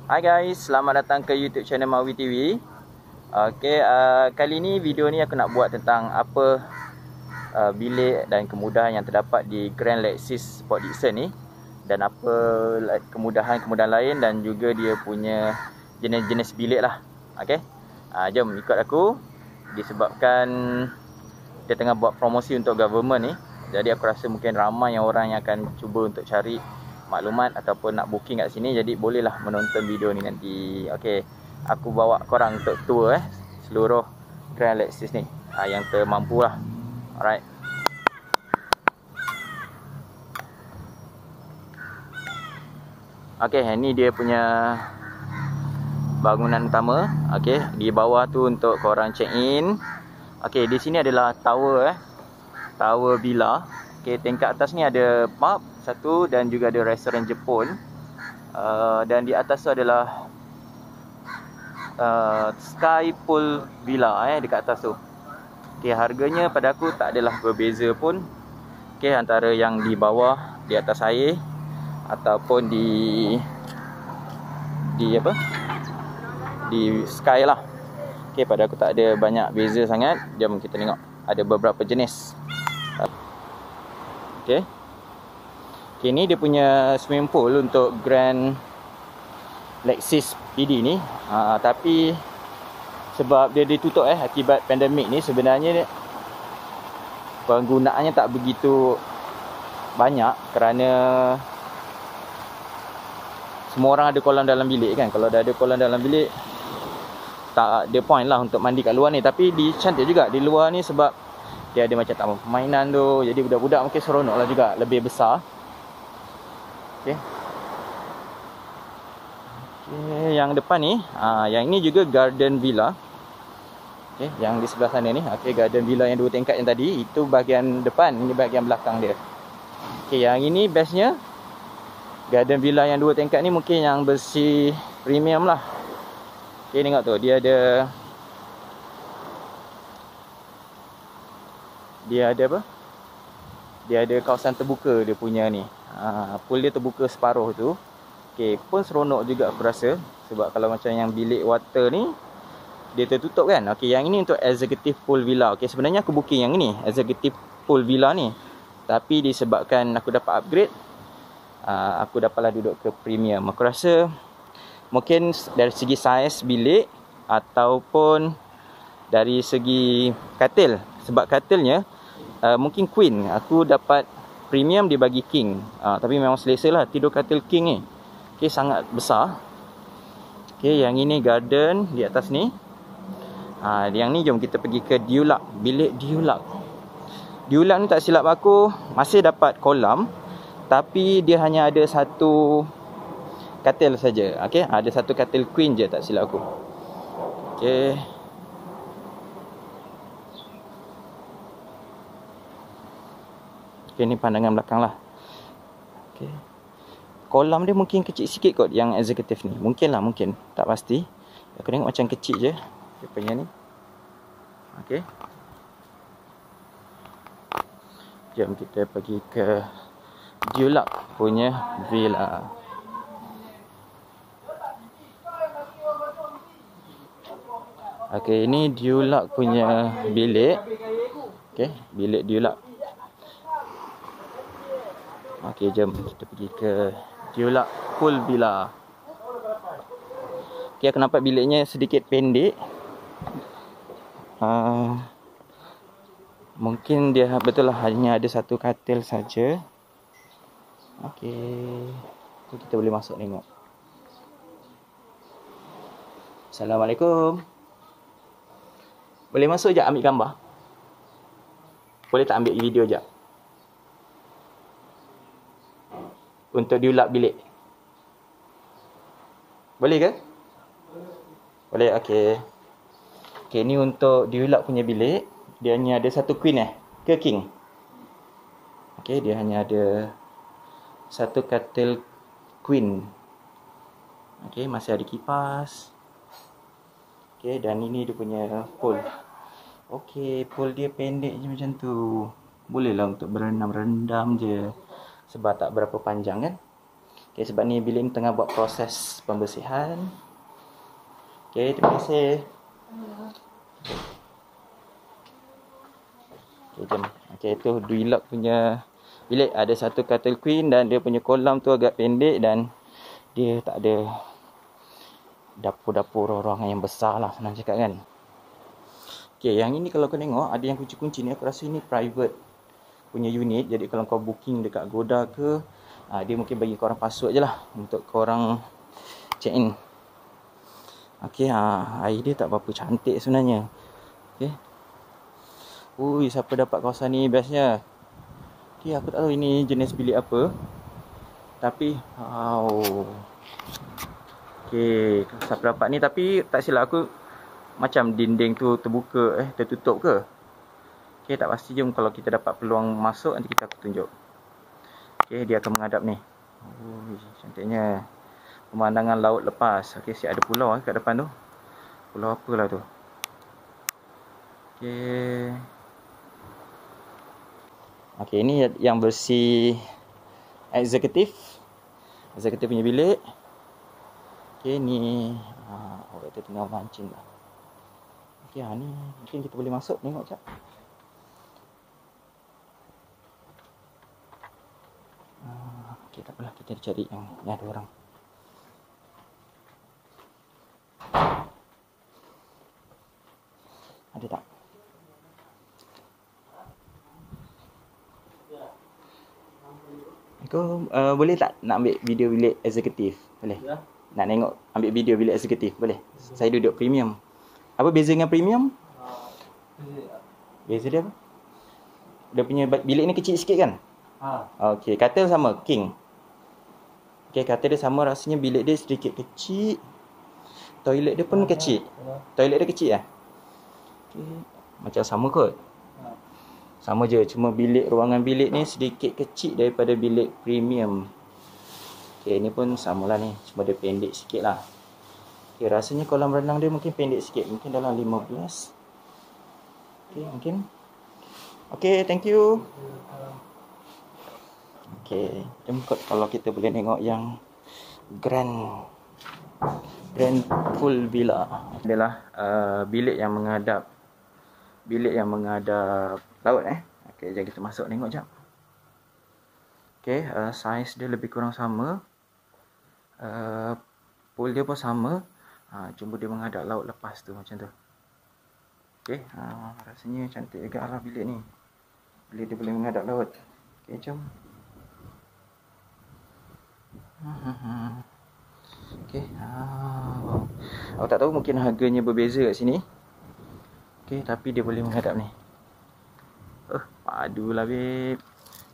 Hai guys, selamat datang ke YouTube channel Mawi TV. Kali ni video ni aku nak buat tentang apa bilik dan kemudahan yang terdapat di Grand Lexus Port Dickson ni, dan apa kemudahan-kemudahan lain dan juga dia punya jenis-jenis bilik lah. Jom ikut aku. Disebabkan dia tengah buat promosi untuk government ni, jadi aku rasa mungkin ramai orang yang akan cuba untuk cari maklumat ataupun nak booking kat sini. Jadi bolehlah menonton video ni nanti. Aku bawa korang untuk tour seluruh Grand Lexus ni, yang termampu lah. Alright. Ni dia punya bangunan utama. Di bawah tu untuk korang check in. Di sini adalah tower tower villa. Tingkat atas ni ada pub satu dan juga ada restoran Jepun. Dan di atas tu adalah Sky Pool Villa dekat atas tu. Harganya pada aku tak adalah berbeza pun. Antara yang di bawah, di atas air ataupun di sky lah. Pada aku tak ada banyak beza sangat. Jom kita tengok. Ada beberapa jenis. Ni dia punya swimming pool untuk Grand Lexus PD ni. Tapi sebab dia ditutup akibat pandemik ni, sebenarnya penggunaannya tak begitu banyak kerana semua orang ada kolam dalam bilik kan. Kalau dah ada kolam dalam bilik, tak ada point lah untuk mandi kat luar ni. Tapi cantik juga di luar ni sebab dia ada macam taman permainan tu. Jadi budak-budak mungkin seronok lah juga, lebih besar. Yang depan ni, yang ini juga Garden Villa. Yang di sebelah sana ni, Garden Villa yang 2 tingkat yang tadi, itu bahagian depan, ini bahagian belakang dia. Yang ini bestnya, Garden Villa yang 2 tingkat ni mungkin yang bersih premium lah. Tengok tu, dia ada Dia ada kawasan terbuka dia punya ni. Pool dia terbuka separuh tu. Pun seronok juga aku rasa. Sebab kalau macam yang bilik water ni, dia tertutup kan. Yang ini untuk Executive Pool Villa. Sebenarnya aku booking yang ini, Executive Pool Villa ni. Tapi disebabkan aku dapat upgrade, aku dapatlah duduk ke premium. Aku rasa mungkin dari segi saiz bilik ataupun dari segi katil. Sebab katilnya mungkin queen, aku dapat premium dia bagi king. Tapi memang selesa lah tidur katil king ni. Sangat besar. Yang ini garden di atas ni. Yang ni jom kita pergi ke Dulux, bilik Dulux. Dulux ni tak silap aku masih dapat kolam, tapi dia hanya ada satu katil saja. Ada satu katil queen je tak silap aku. Ni pandangan belakang lah. Kolam dia mungkin kecil sikit kot yang eksekutif ni. Mungkin. Tak pasti. Aku tengok macam kecil je dia punya ni. Jom kita pergi ke Dulux punya villa. Ini Dulux punya bilik. Bilik Dulux. Jom kita pergi ke Dulux Pool Villa. Aku nampak biliknya sedikit pendek. Mungkin dia betul lah hanya ada satu katil saja. Kita boleh masuk tengok. Assalamualaikum. Boleh masuk sekejap ambil gambar? Boleh tak ambil video sekejap? Untuk Dulux bilik. Boleh ke? Boleh, ni untuk Dulux punya bilik. Dia hanya ada satu queen ke king? Dia hanya ada satu katil queen. Masih ada kipas. Dan ini dia punya pool. Pool dia pendek je macam tu. Boleh lah untuk berendam-rendam je. Sebab tak berapa panjang kan. Okay, sebab ni bilik ni tengah buat proses pembersihan. Okay, terima kasih. Okay, jom. Okay, tu Duilok punya bilik. Ada satu katil queen dan dia punya kolam tu agak pendek dan dia tak ada dapur-dapur ruangan yang besar lah, senang cakap kan. Okay, yang ini kalau kau tengok ada yang kunci-kunci ni, aku rasa ini private punya unit. Jadi kalau kau booking dekat Agoda ke, dia mungkin bagi korang password je lah untuk korang check in. Okay, air dia tak berapa cantik sebenarnya. Okay. Ui, siapa dapat kawasan ni bestnya. Okay, aku tak tahu ini jenis bilik apa. Tapi, wow. Okay, siapa dapat ni. Tapi tak silap aku, macam dinding tu terbuka, tertutup ke. Okay, tak pasti. Jom kalau kita dapat peluang masuk, nanti kita aku tunjuk. Okay, dia akan menghadap ni. Ui, cantiknya. Pemandangan laut lepas. Okay, siap ada pulau kat depan tu. Pulau apalah tu. Okay. Okay, ini yang versi eksekutif. Eksekutif punya bilik. Okay, ni orang tu tengah mancing lah. Okay, ni mungkin kita boleh masuk. Tengok sekejap. Okay, tak apalah. Kita cari yang ada orang. Ada tak? Kau boleh tak nak ambil video bilik eksekutif? Boleh? Ya. Nak tengok ambil video bilik eksekutif? Boleh? Saya duduk premium. Apa beza dengan premium? Beza dia apa? Dia punya bilik ni kecil sikit kan? Okey, katil sama, king. Okey, katil dia sama, rasanya bilik dia sedikit kecil. Toilet dia pun kecil. Toilet dia kecil lah. Okay. Macam sama kot. Sama je, cuma ruangan bilik ni sedikit kecil daripada bilik premium. Okay, ni pun samalah ni, cuma dia pendek sikit lah. Okay, rasanya kolam renang dia mungkin pendek sikit, mungkin dalam 15. Okay, mungkin. Okay, thank you. Okay, jom kalau kita boleh tengok yang grand pool villa. Adalah bilik yang menghadap laut. Okay, jadi kita masuk tengok jap. Okay, saiz dia lebih kurang sama. Pool dia pun sama. Cuma dia menghadap laut lepas tu macam tu. Okay, rasanya cantik juga lah bilik ni. Bilik dia boleh menghadap laut. Okay, jom. Okay, aku tak tahu, mungkin harganya berbeza kat sini. Okay, tapi dia boleh menghadap ni. Padulah babe.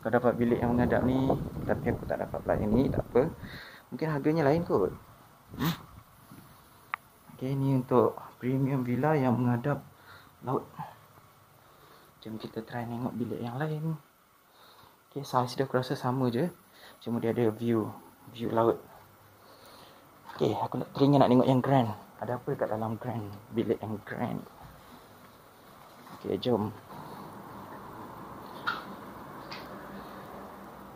Kau dapat bilik yang menghadap ni, tapi aku tak dapat pula yang ni. Tak apa, mungkin harganya lain kot. Okay, ni untuk premium villa yang menghadap laut. Jom kita try tengok bilik yang lain. Okay, saiz dia aku rasa sama je, cuma dia ada view laut. Okay, aku teringin nak tengok yang grand. Ada apa kat dalam grand, bilik yang grand. Okay, jom.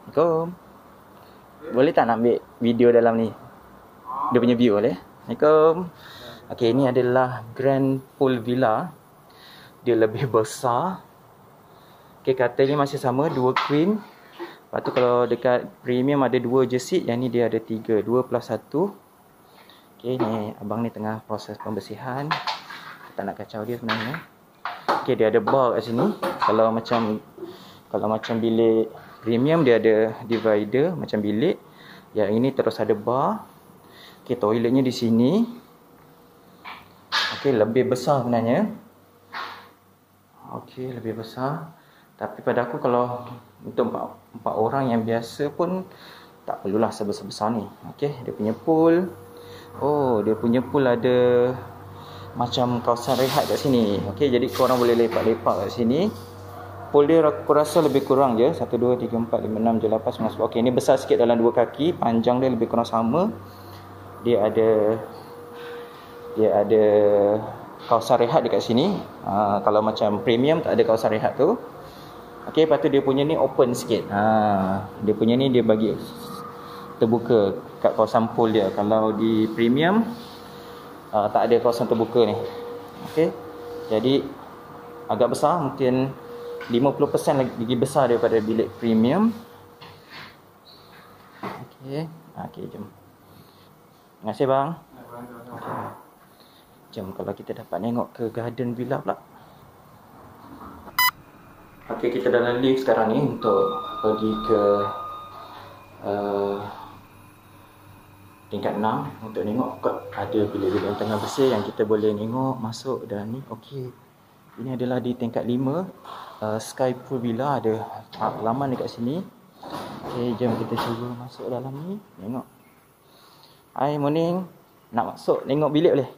Assalamualaikum. Boleh tak nak ambil video dalam ni? Dia punya view boleh? Assalamualaikum. Okay, ini adalah grand pool villa. Dia lebih besar. Okay, katil ni masih sama, 2 queen. Lepas tu kalau dekat premium ada 2 je seat, yang ni dia ada 3, 2 plus 1. Okay, ni abang ni tengah proses pembersihan. Tak nak kacau dia sebenarnya. Okay, dia ada bar kat sini. Kalau macam bilik premium, dia ada divider macam bilik. Yang ini terus ada bar. Okay, toiletnya di sini. Okay, lebih besar sebenarnya. Okay, lebih besar. Tapi pada aku kalau untuk 4 orang yang biasa pun tak perlulah sebesar-besar ni. Okay, dia punya pool. Oh, dia punya pool ada macam kawasan rehat kat sini. Okay, jadi korang boleh lepak-lepak kat sini. Pool dia aku rasa lebih kurang je 1, 2, 3, 4, 5, 6, 7, 8, 9, 10. Okay, ni besar sikit dalam 2 kaki. Panjang dia lebih kurang sama. Dia ada kawasan rehat dekat sini. Kalau macam premium tak ada kawasan rehat tu. Okay, lepas tu dia punya ni open sikit. Dia punya ni dia bagi terbuka kat kawasan pool dia. Kalau di premium tak ada kawasan terbuka ni. Okey. Jadi agak besar, mungkin 50% lagi besar daripada bilik premium. Okey. Okey, jom. Terima kasih bang. Okay. Jom kalau kita dapat tengok ke garden villa pula. Okey, kita dalam lift sekarang ni untuk pergi ke tingkat 6 untuk tengok ada bilik-bilik yang tengah bersih yang kita boleh tengok masuk dan ni. Okey. Ini adalah di tingkat 5 Sky Pool Villa, ada laman dekat sini. Okey, jom kita cuba masuk dalam ni. Tengok. Hi, morning. Nak masuk tengok bilik boleh?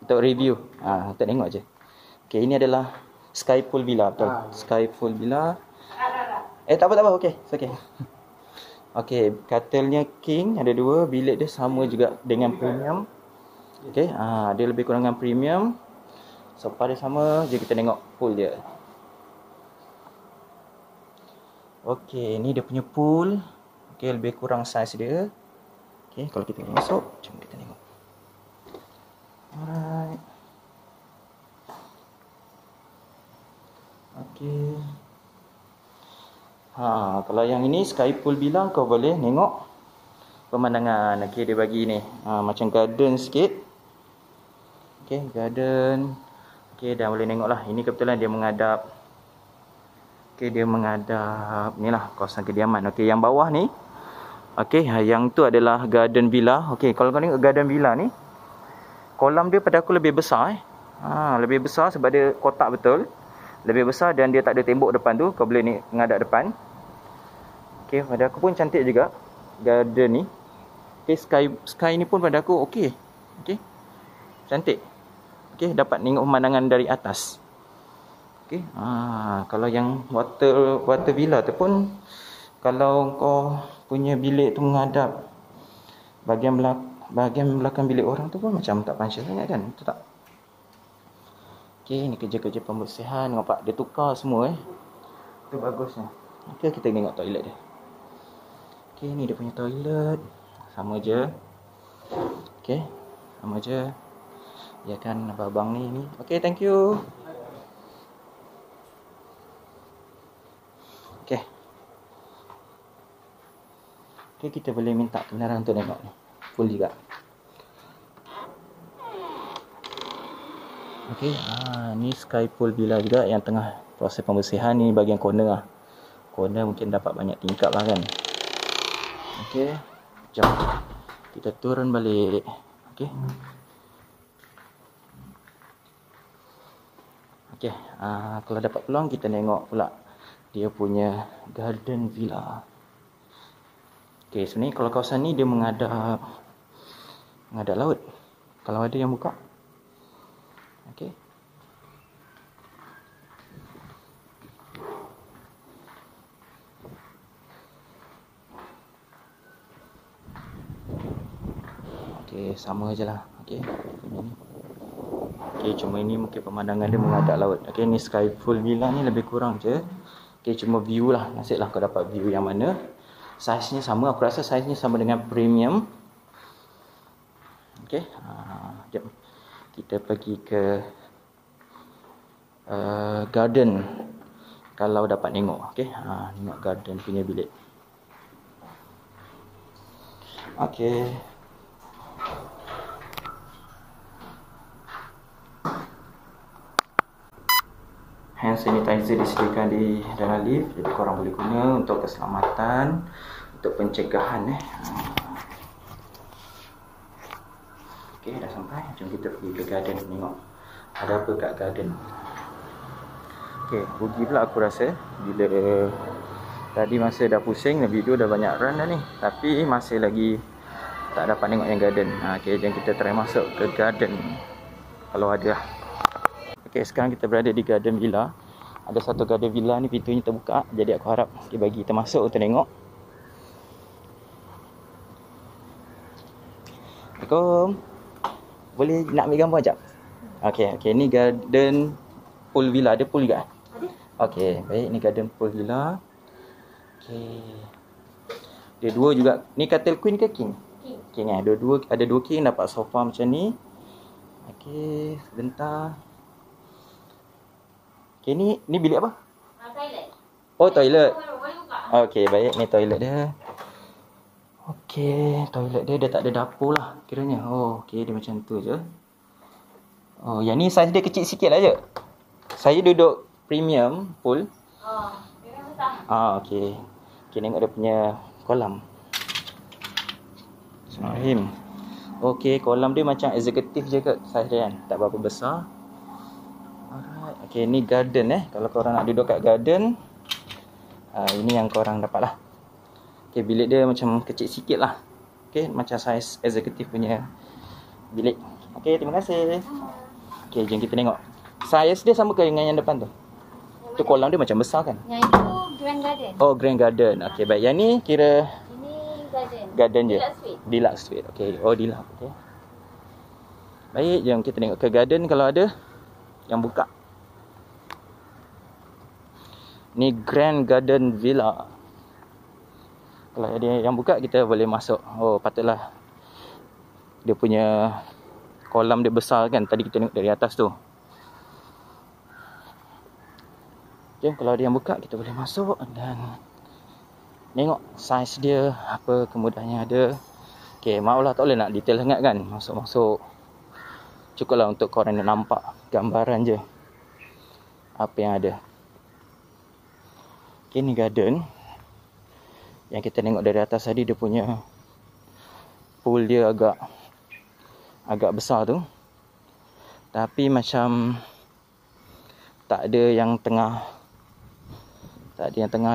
Untuk review. Untuk tengok je. Okey, ini adalah Sky Pool Villa, betul. Sky Pool Villa. Tak apa. Okey, it's okay. Okey, katilnya king ada 2, bilik dia sama juga dengan premium. Okey, dia lebih kurang dengan premium. Sofa dia sama, je kita tengok pool dia. Okey, ni dia punya pool. Okey, lebih kurang saiz dia. Okey, kalau kita masuk, jom kita tengok. Alright. Okey. Kalau yang ini Sky Pool Villa, kau boleh tengok pemandangan. Okey, dia bagi ni macam garden sikit. Okey, garden. Okey, dah boleh tengok lah. Ini kebetulan dia menghadap. Okey, dia menghadap ni lah kawasan kediaman. Okey, yang bawah ni. Okey, yang tu adalah garden villa. Okey, kalau kau tengok garden villa ni, kolam dia pada aku lebih besar lebih besar sebab dia kotak betul. Lebih besar dan dia tak ada tembok depan tu. Kau boleh ni menghadap depan. Okey, pada aku pun cantik juga garden ni. Okey, sky ni pun pada aku okey. Okey. Cantik. Okey, dapat tengok pemandangan dari atas. Okey. Kalau yang water villa tu pun, kalau kau punya bilik tu menghadap bahagian belakang bilik orang tu pun macam tak pancal sangat kan? Betul tak? Okey, ni kerja-kerja pembersihan. Nampak dia tukar semua Itu bagusnya. Okey, kita tengok toilet dia. Okey, ni dia punya toilet. Sama je. Okey, sama je. Ya kan abang ni. Okey, thank you. Okey. Okey, kita boleh minta kebenaran untuk tengok ni. Full juga. Okey, ni Sky Pool Villa juga yang tengah proses pembersihan. Ni bahagian corner lah. Corner mungkin dapat banyak tingkap lah kan. Okey, jom kita turun balik. Okey. Okey, kalau dapat peluang kita tengok pula dia punya garden villa. Okey, sebenarnya kalau kawasan ni dia menghadap laut. Kalau ada yang buka. Okey. Okey, sama je lah. Okey. Okey, cuma ini mungkin pemandangan dia menghadap laut. Okey, ni Sky Pool Villa ni lebih kurang je. Okey, cuma view lah. Nasiblah kau dapat view yang mana. Saiznya sama. Aku rasa saiznya sama dengan premium. Okey. Jom. Kita pergi ke garden. Kalau dapat tengok. Okey. Tengok garden punya bilik. Okey. Hand sanitizer disediakan di dalam lift. Jadi korang boleh guna untuk keselamatan, untuk pencegahan. Okey, dah sampai. Jom kita pergi ke garden tengok ada apa kat garden. Okey, rugi pula aku rasa bila tadi masa dah pusing, video dah banyak run dah ni, tapi masih lagi tak dapat tengok yang garden. Okey, jom kita try masuk ke garden kalau ada. Okey, sekarang kita berada di garden villa. Ada satu garden villa ni pintunya terbuka, jadi aku harap bagi kita masuk untuk tengok. Assalamualaikum. Boleh nak ambil gambar sekejap? Okey, ni garden pool villa. Ada pool juga? Ada. Okey, baik, ni garden pool villa. Okey. Dia dua juga. Ni katil queen ke king? King. King eh. Ada dua king, dapat sofa macam ni. Okey, sebentar. Okey, ni bilik apa? Toilet. Oh, toilet. Boleh buka. Okey, baik. Ni toilet dia. Okey, toilet dia tak ada dapur lah kiranya. Oh, okey, dia macam tu je. Oh, yang ni saiz dia kecil sikit lah je. Saya duduk premium pool. Oh, memang besar. Okey. Okey, tengok dia punya kolam. Bismillahirrahmanirrahim. Okey, kolam dia macam eksekutif je kot saiz dia kan. Tak berapa besar. Alright. Okey, ni garden eh. Kalau korang nak duduk kat garden, ini yang korang dapat lah. Okey, bilik dia macam kecil sikit lah. Okey, macam saiz eksekutif punya bilik. Okey, terima kasih. Okey, jom kita tengok. Saiz dia sama ke dengan yang depan tu? Tu kolam dia macam besar kan? Yang itu Grand Garden. Oh, Grand Garden. Okey, baik. Yang ni kira Ini garden. garden je. Deluxe suite. Deluxe suite. Okey. Oh, deluxe. Okey. Baik, jom kita tengok ke garden kalau ada yang buka. Ni Grand Garden Villa. Kalau ada yang buka, kita boleh masuk. Oh, patutlah. Dia punya kolam dia besar kan. Tadi kita tengok dari atas tu. Jom, kalau ada yang buka, kita boleh masuk dan tengok saiz dia, apa kemudahannya ada. Okay, maaf lah, tak boleh nak detail sangat kan. Masuk-masuk. Cukuplah untuk korang nak nampak gambaran je apa yang ada. Okay, ni garden. Yang kita tengok dari atas tadi, dia punya pool dia agak besar tu. Tapi macam tak ada yang tengah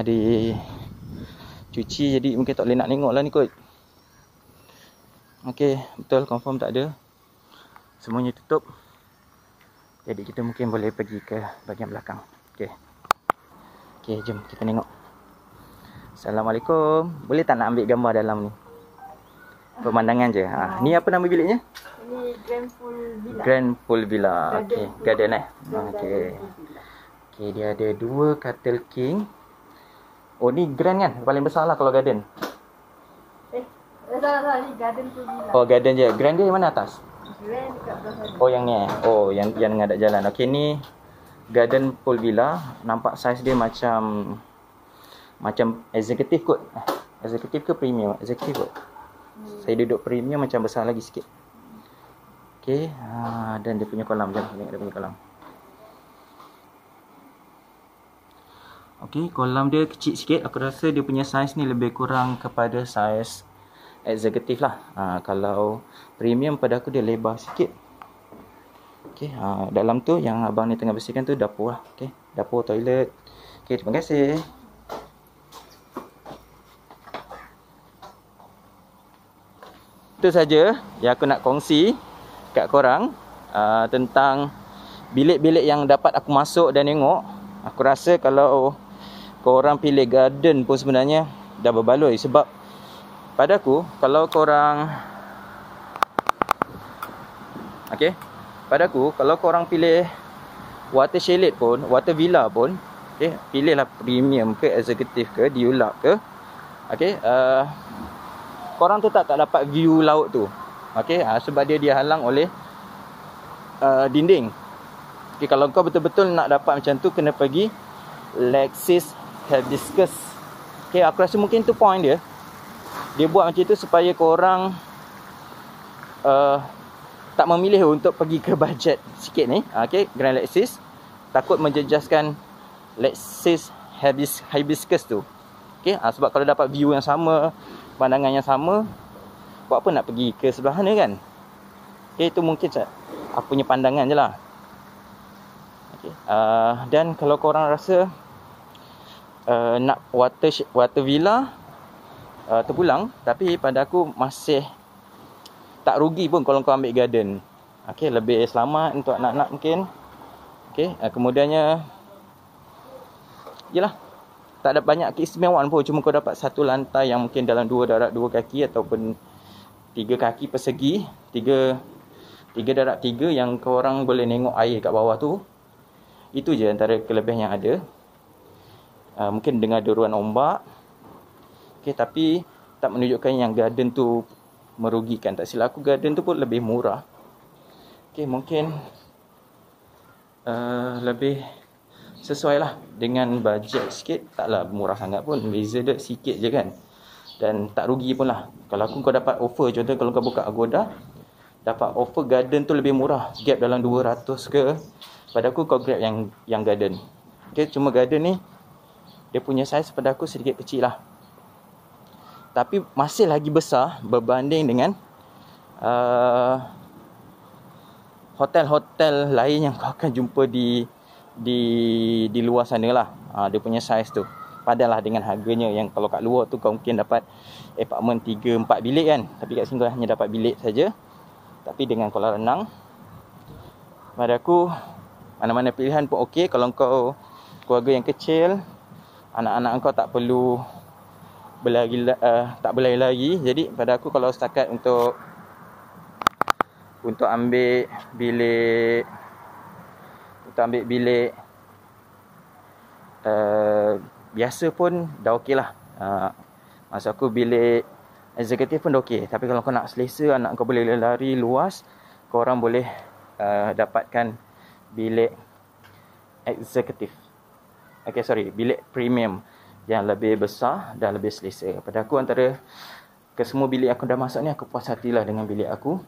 dicuci, jadi mungkin tak boleh nak tengok lah ni kot. Okey, betul, confirm tak ada. Semuanya tutup. Jadi kita mungkin boleh pergi ke bahagian belakang. Okey, jom kita tengok. Assalamualaikum. Boleh tak nak ambil gambar dalam ni? Pemandangan je. Ni apa nama biliknya? Ini Grand Pool Villa. Grand Pool Villa. Okey, garden eh. Okey. Okey, dia ada dua katil king. Oh, ni grand kan? Paling besar lah kalau garden. Salah, ni Garden Pool Villa. Oh, garden je. Grand dia yang mana atas? Grand dekat belah sana. Oh, yang ni eh. Oh, yang menghadap jalan. Okey, ni Garden Pool Villa. Nampak saiz dia macam eksekutif kot. Eksekutif ke premium? Eksekutif kot. Saya duduk premium macam besar lagi sikit. Okey, dan dia punya kolam. Jom tengok dia punya kolam. Okey, kolam dia kecil sikit. Aku rasa dia punya saiz ni lebih kurang kepada saiz eksekutif lah. Kalau premium pada aku dia lebar sikit. Okey, dalam tu yang abang ni tengah bersihkan tu dapur lah. Okey, dapur, toilet. Okey, terima kasih. Itu saja yang aku nak kongsi kat korang tentang bilik-bilik yang dapat aku masuk dan tengok. Aku rasa kalau korang pilih garden pun sebenarnya dah berbaloi. Sebab pada aku, kalau korang kalau korang pilih water chalet pun, water villa pun, pilihlah premium ke, eksekutif ke, deluxe ke. Korang tu tak dapat view laut tu. Sebab dia dihalang oleh dinding. Kalau kau betul-betul nak dapat macam tu, kena pergi Lexis Hibiscus. Aku rasa mungkin tu point dia. Dia buat macam tu supaya korang tak memilih untuk pergi ke budget sikit ni. Grand Lexis takut menjejaskan Lexis Hibiscus tu. Sebab kalau dapat view yang sama, pandangan yang sama, buat apa nak pergi ke sebelah sana kan? Itu mungkin aku punya pandangan je lah. Dan kalau korang rasa nak water villa, terpulang, tapi pada aku masih tak rugi pun kalau kau ambil garden. Lebih selamat untuk anak-anak mungkin. Kemudiannya yalah, tak ada banyak keistimewaan pun. Cuma kau dapat satu lantai yang mungkin dalam dua kaki ataupun 3 kaki persegi. 3 darab 3 yang korang boleh tengok air kat bawah tu. Itu je antara kelebihan yang ada. Mungkin dengar deruan ombak. Tapi tak menunjukkan yang garden tu merugikan. Tak silap aku, garden tu pun lebih murah. Okay, mungkin lebih sesuai lah dengan bajet sikit. Taklah murah sangat pun, beza dia sikit je kan. Dan tak rugi pun lah. Kalau kau dapat offer, contoh kalau kau buka Agoda, dapat offer garden tu lebih murah, gap dalam 200 ke, pada aku kau grab yang garden. Okay, cuma garden ni dia punya saiz pada aku sedikit kecil lah, tapi masih lagi besar berbanding dengan hotel-hotel lain yang kau akan jumpa di luar sana lah. Dia punya saiz tu padalah dengan harganya, yang kalau kat luar tu kau mungkin dapat apartment 3-4 bilik kan, tapi kat sini kau hanya dapat bilik saja. Tapi dengan kolam renang, pada aku mana-mana pilihan pun okey. Kalau kau keluarga yang kecil, anak-anak kau tak perlu berlari-lari. Jadi pada aku, kalau setakat untuk ambil bilik biasa pun dah okey lah. Maksud aku bilik eksekutif pun dah okey. Tapi kalau kau nak selesa, anak kau boleh lari luas, kau orang boleh dapatkan bilik eksekutif. Bilik premium yang lebih besar dan lebih selesa. Pada aku, antara kesemua bilik aku dah masuk ni, aku puas hatilah dengan bilik aku.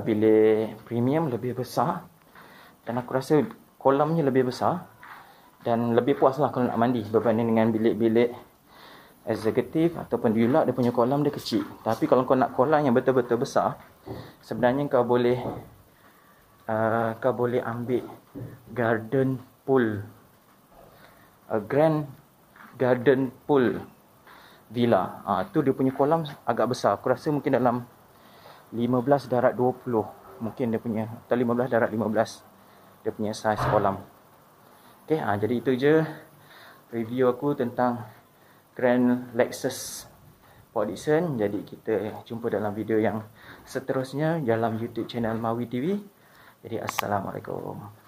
Bilik premium lebih besar, dan aku rasa kolamnya lebih besar, dan lebih puas lah kalau nak mandi berbanding dengan bilik-bilik eksekutif ataupun deluxe. Dia punya kolam dia kecil. Tapi kalau kau nak kolam yang betul-betul besar, sebenarnya kau boleh ambil garden pool, grand garden pool villa. Tu dia punya kolam agak besar. Aku rasa mungkin dalam 15/20. Mungkin dia punya, atau 15/15 dia punya saiz kolam. Okay, jadi itu je review aku tentang Grand Lexus Port Dickson. Jadi kita jumpa dalam video yang seterusnya dalam YouTube channel Mawi TV. Jadi Assalamualaikum.